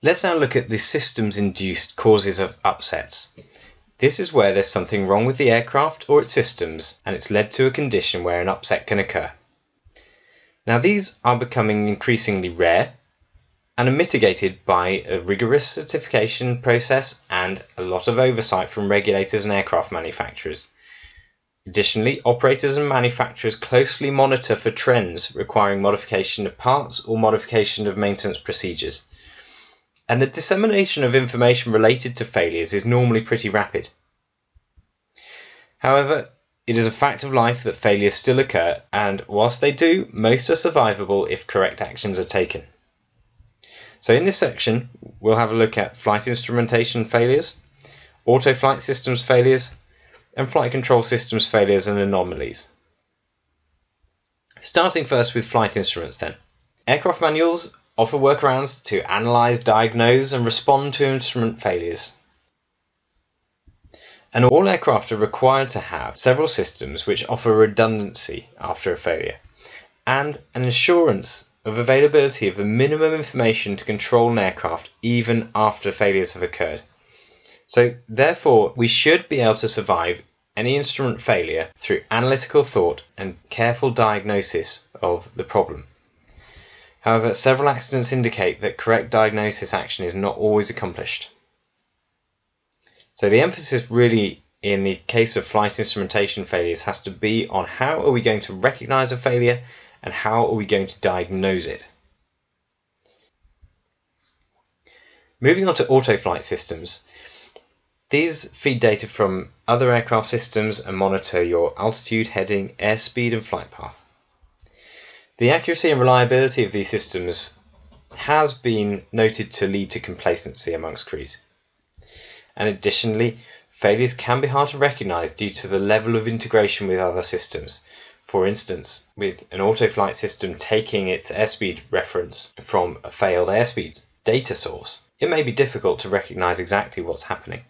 Let's now look at the systems-induced causes of upsets. This is where there's something wrong with the aircraft or its systems, and it's led to a condition where an upset can occur. Now these are becoming increasingly rare and are mitigated by a rigorous certification process and a lot of oversight from regulators and aircraft manufacturers. Additionally, operators and manufacturers closely monitor for trends requiring modification of parts or modification of maintenance procedures. And the dissemination of information related to failures is normally pretty rapid. However, it is a fact of life that failures still occur, and whilst they do, most are survivable if correct actions are taken. So in this section, we'll have a look at flight instrumentation failures, auto flight systems failures, and flight control systems failures and anomalies. Starting first with flight instruments then. Aircraft manuals offer workarounds to analyse, diagnose and respond to instrument failures. And all aircraft are required to have several systems which offer redundancy after a failure and an assurance of availability of the minimum information to control an aircraft even after failures have occurred. So therefore we should be able to survive any instrument failure through analytical thought and careful diagnosis of the problem. However, several accidents indicate that correct diagnosis action is not always accomplished. So the emphasis really in the case of flight instrumentation failures has to be on how are we going to recognise a failure and how are we going to diagnose it. Moving on to auto flight systems. These feed data from other aircraft systems and monitor your altitude, heading, airspeed and flight path. The accuracy and reliability of these systems has been noted to lead to complacency amongst crews. And additionally, failures can be hard to recognise due to the level of integration with other systems. For instance, with an auto flight system taking its airspeed reference from a failed airspeed data source, it may be difficult to recognise exactly what's happening.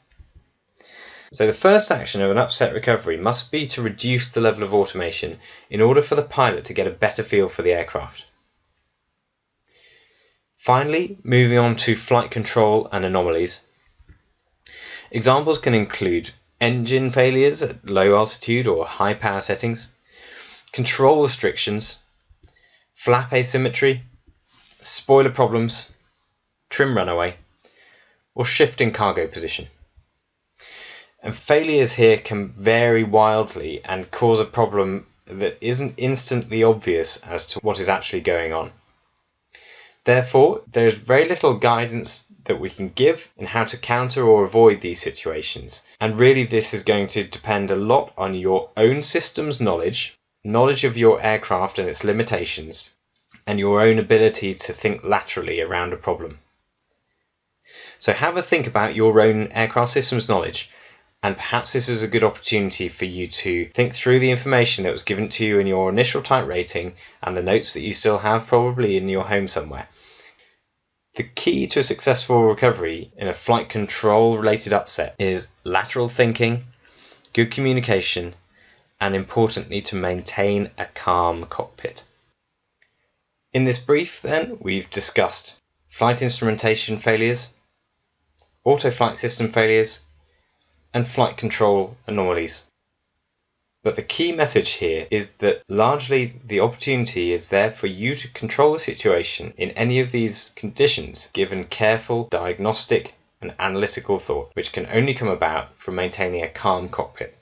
So the first action of an upset recovery must be to reduce the level of automation in order for the pilot to get a better feel for the aircraft. Finally, moving on to flight control and anomalies. Examples can include engine failures at low altitude or high power settings, control restrictions, flap asymmetry, spoiler problems, trim runaway, or shift in cargo position. And failures here can vary wildly and cause a problem that isn't instantly obvious as to what is actually going on. Therefore, there is very little guidance that we can give in how to counter or avoid these situations. And really this is going to depend a lot on your own systems knowledge of your aircraft and its limitations, and your own ability to think laterally around a problem. So have a think about your own aircraft systems knowledge, and perhaps this is a good opportunity for you to think through the information that was given to you in your initial type rating and the notes that you still have probably in your home somewhere. The key to a successful recovery in a flight control related upset is lateral thinking, good communication, and importantly to maintain a calm cockpit. In this brief then, we've discussed flight instrumentation failures, auto flight system failures, and flight control anomalies. But the key message here is that largely the opportunity is there for you to control the situation in any of these conditions given careful diagnostic and analytical thought, which can only come about from maintaining a calm cockpit.